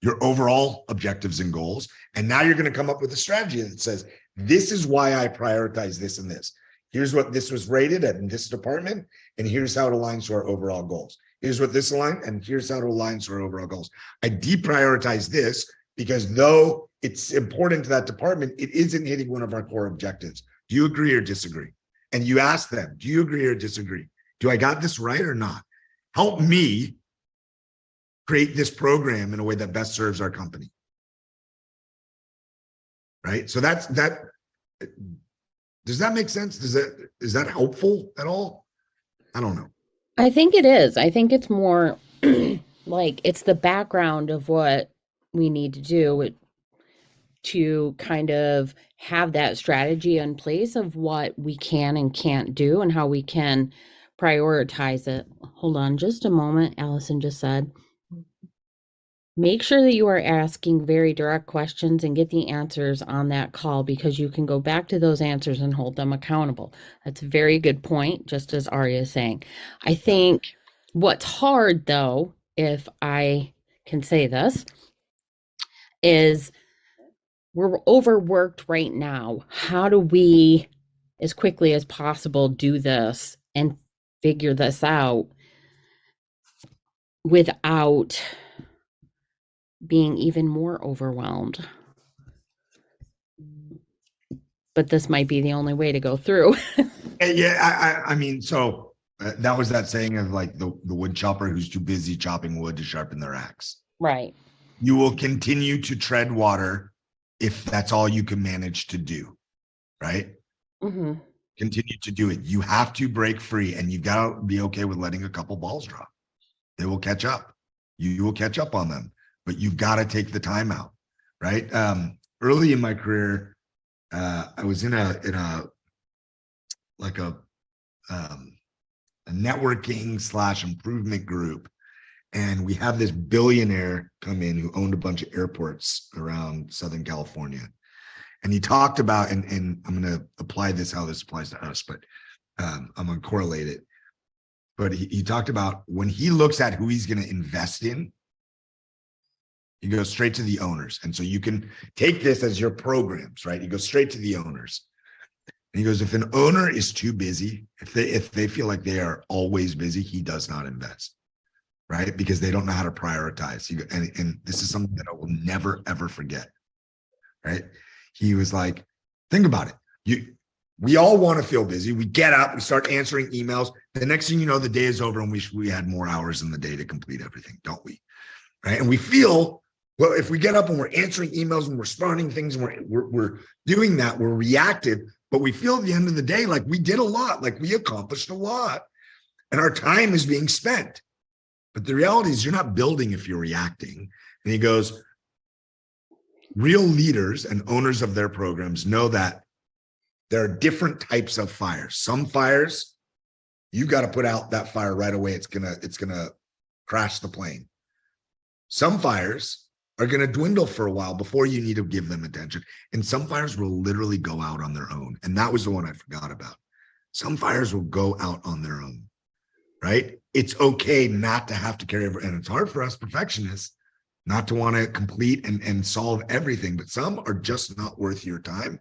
your overall objectives and goals. And now you're going to come up with a strategy that says, this is why I prioritize this and this. Here's what this was rated at in this department, and here's how it aligns to our overall goals. Here's what this aligns, and here's how it aligns to our overall goals. I deprioritize this because though it's important to that department, it isn't hitting one of our core objectives. Do you agree or disagree? And you ask them, do you agree or disagree? Do I got this right or not? Help me create this program in a way that best serves our company. Right? So that's that. Does that make sense? Is that helpful at all? I don't know. I think it is. I think it's more like it's the background of what we need to do to kind of have that strategy in place of what we can and can't do and how we can prioritize it. Hold on just a moment. Allison just said. Make sure that you are asking very direct questions and get the answers on that call, because you can go back to those answers and hold them accountable. That's a very good point, just as Arya is saying. I think what's hard, though, if I can say this, is we're overworked right now. How do we, as quickly as possible, do this and figure this out without being even more overwhelmed? But this might be the only way to go through. Yeah, I mean, so that was that saying of like the wood chopper who's too busy chopping wood to sharpen their axe. Right. You will continue to tread water if that's all you can manage to do, right? Mm-hmm. Continue to do it. You have to break free, and you've got to be okay with letting a couple balls drop. They will catch up. You will catch up on them, but you've got to take the time out, right? Early in my career, I was in a networking / improvement group, and we have this billionaire come in who owned a bunch of airports around Southern California. And he talked about, and I'm going to apply this how this applies to us, but I'm going to correlate it. But he talked about when he looks at who he's going to invest in, he goes straight to the owners. And so you can take this as your programs, right? You go straight to the owners. And he goes, if an owner is too busy, if they feel like they are always busy, he does not invest, right? Because they don't know how to prioritize. And this is something that I will never, ever forget, right? He was like, think about it. We all want to feel busy. We get up, we start answering emails. The next thing you know, the day is over and we had more hours in the day to complete everything, don't we? Right? And we feel, well, if we get up and we're answering emails and we're responding things and we're doing that, we're reactive, but we feel at the end of the day like we did a lot, like we accomplished a lot, and our time is being spent. But the reality is you're not building if you're reacting. And he goes, real leaders and owners of their programs know that there are different types of fires. Some fires, you got to put out that fire right away. It's gonna crash the plane. Some fires are going to dwindle for a while before you need to give them attention. And some fires will literally go out on their own. And that was the one I forgot about. Some fires will go out on their own, right? It's okay not to have to carry over. And it's hard for us perfectionists not to want to complete and solve everything, but some are just not worth your time.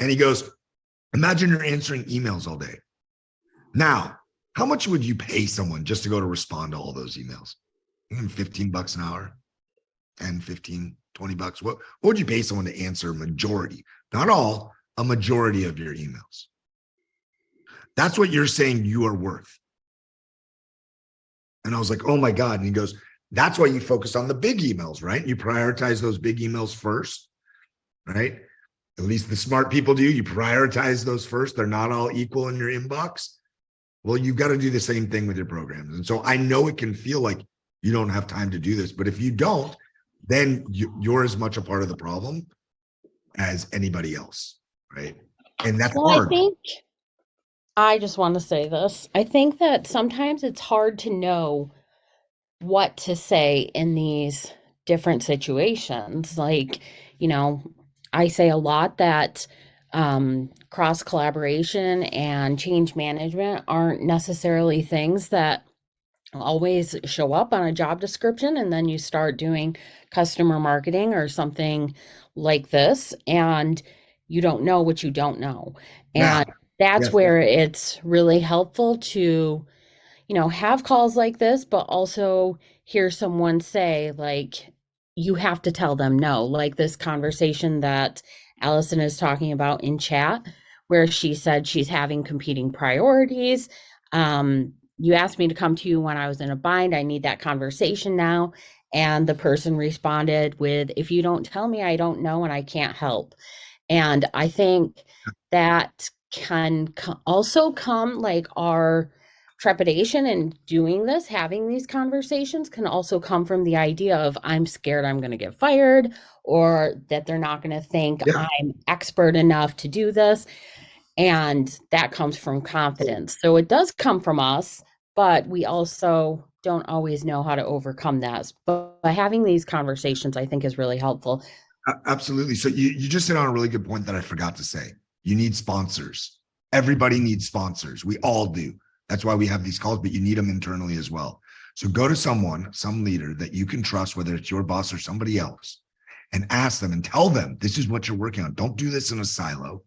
And he goes, imagine you're answering emails all day. Now, how much would you pay someone just to go to respond to all those emails? $15 an hour, 10, 15, 20 bucks. What would you pay someone to answer a majority, not all, a majority of your emails? That's what you're saying you are worth. And I was like, oh my God. And he goes, that's why you focus on the big emails, right? You prioritize those big emails first, right? At least the smart people do. You prioritize those first. They're not all equal in your inbox. Well, you've got to do the same thing with your programs. And so I know it can feel like you don't have time to do this, but if you don't, then you're as much a part of the problem as anybody else, right? And that's hard. I just want to say this. I think that sometimes it's hard to know what to say in these different situations. Like, I say a lot that cross collaboration and change management aren't necessarily things that always show up on a job description, and then you start doing customer marketing or something like this and you don't know what you don't know. And that's where it's really helpful to have calls like this, but also hear someone say, like, you have to tell them no, like this conversation that Allison is talking about in chat, where she said she's having competing priorities. You asked me to come to you when I was in a bind. I need that conversation now. And the person responded with, if you don't tell me, I don't know, and I can't help. And I think that can also come, like, our trepidation in doing this, having these conversations can also come from the idea of, I'm scared I'm going to get fired, or that they're not going to think I'm expert enough to do this. And that comes from confidence. So it does come from us, but we also don't always know how to overcome that. But by having these conversations, I think is really helpful. Absolutely. So you just hit on a really good point that I forgot to say. You need sponsors. Everybody needs sponsors. We all do. That's why we have these calls, but you need them internally as well. So go to someone, some leader that you can trust, whether it's your boss or somebody else, and ask them and tell them this is what you're working on. Don't do this in a silo,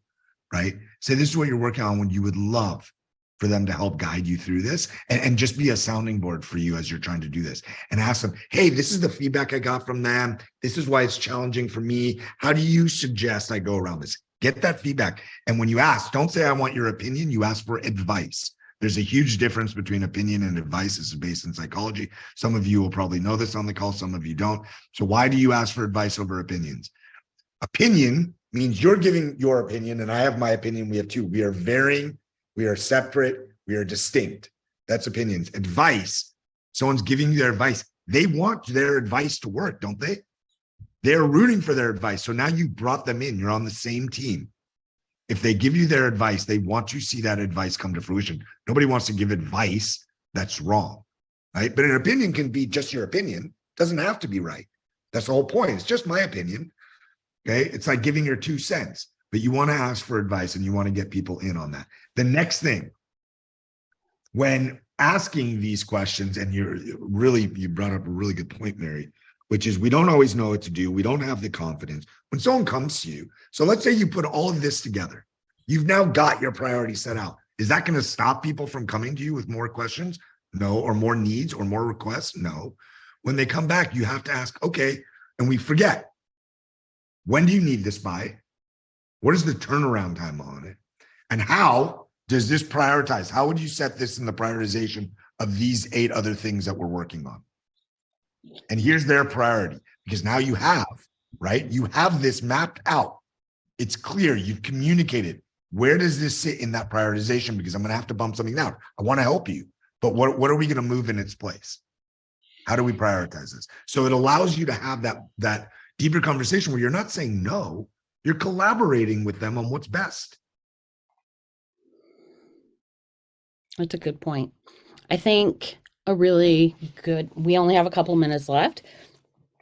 right? Say this is what you're working on when you would love for them to help guide you through this and just be a sounding board for you as you're trying to do this, and ask them, hey, this is the feedback I got from them. This is why it's challenging for me. How do you suggest I go around this? Get that feedback. And when you ask, don't say, I want your opinion. You ask for advice. There's a huge difference between opinion and advice. This is based in psychology. Some of you will probably know this on the call. Some of you don't. So why do you ask for advice over opinions? Opinion means you're giving your opinion and I have my opinion. We have two. We are varying. We are separate. We are distinct. That's opinions. Advice. Someone's giving you their advice. They want their advice to work, don't they? They're rooting for their advice. So now you brought them in. You're on the same team. If they give you their advice, they want to see that advice come to fruition. Nobody wants to give advice that's wrong, right? But an opinion can be just your opinion. It doesn't have to be right. That's the whole point. It's just my opinion. Okay. It's like giving your 2 cents, but you want to ask for advice and you want to get people in on that. The next thing, when asking these questions, and you brought up a really good point, Mary, which is we don't always know what to do. We don't have the confidence when someone comes to you. So let's say you put all of this together. You've now got your priorities set out. Is that going to stop people from coming to you with more questions? No. Or more needs or more requests? No. When they come back, you have to ask, okay, and we forget, when do you need this by? What is the turnaround time on it? And how does this prioritize? How would you set this in the prioritization of these 8 other things that we're working on? And here's their priority, because now you have, right? You have this mapped out. It's clear. You've communicated. Where does this sit in that prioritization? Because I'm going to have to bump something out. I want to help you, but what are we going to move in its place? How do we prioritize this? So it allows you to have that deeper conversation where you're not saying no, you're collaborating with them on what's best. That's a good point. I think we only have a couple minutes left.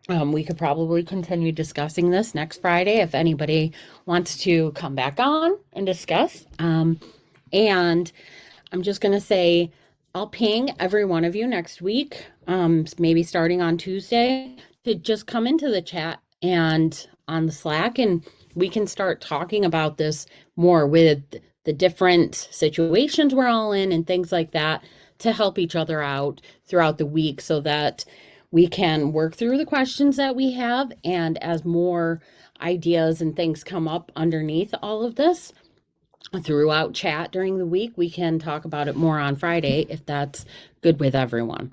We could probably continue discussing this next Friday if anybody wants to come back on and discuss. And I'm just going to say, I'll ping every one of you next week, maybe starting on Tuesday, to just come into the chat and on the Slack, and we can start talking about this more with the different situations we're all in and things like that, to help each other out throughout the week so that we can work through the questions that we have. And as more ideas and things come up underneath all of this throughout chat during the week, we can talk about it more on Friday if that's good with everyone.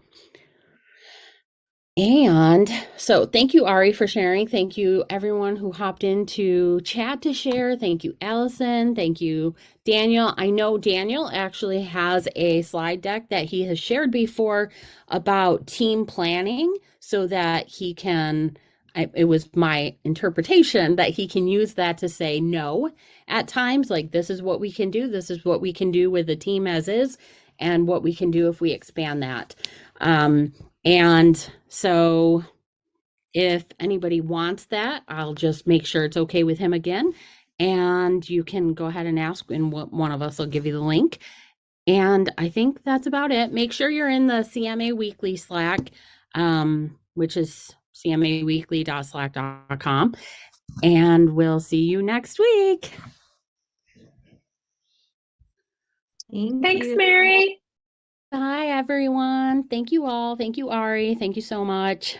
And so thank you, Ari, for sharing. Thank you, everyone who hopped into chat to share. Thank you, Allison. Thank you, Daniel. I know Daniel actually has a slide deck that he has shared before about team planning so that he can, it was my interpretation that he can use that to say no at times, like this is what we can do. This is what we can do with the team as is, and what we can do if we expand that. And so if anybody wants that, I'll just make sure it's okay with him again. And you can go ahead and ask, and one of us will give you the link. And I think that's about it. Make sure you're in the CMA Weekly Slack, which is cmaweekly.slack.com. And we'll see you next week. Thanks, Mary. Bye, everyone. Thank you all. Thank you, Ari. Thank you so much.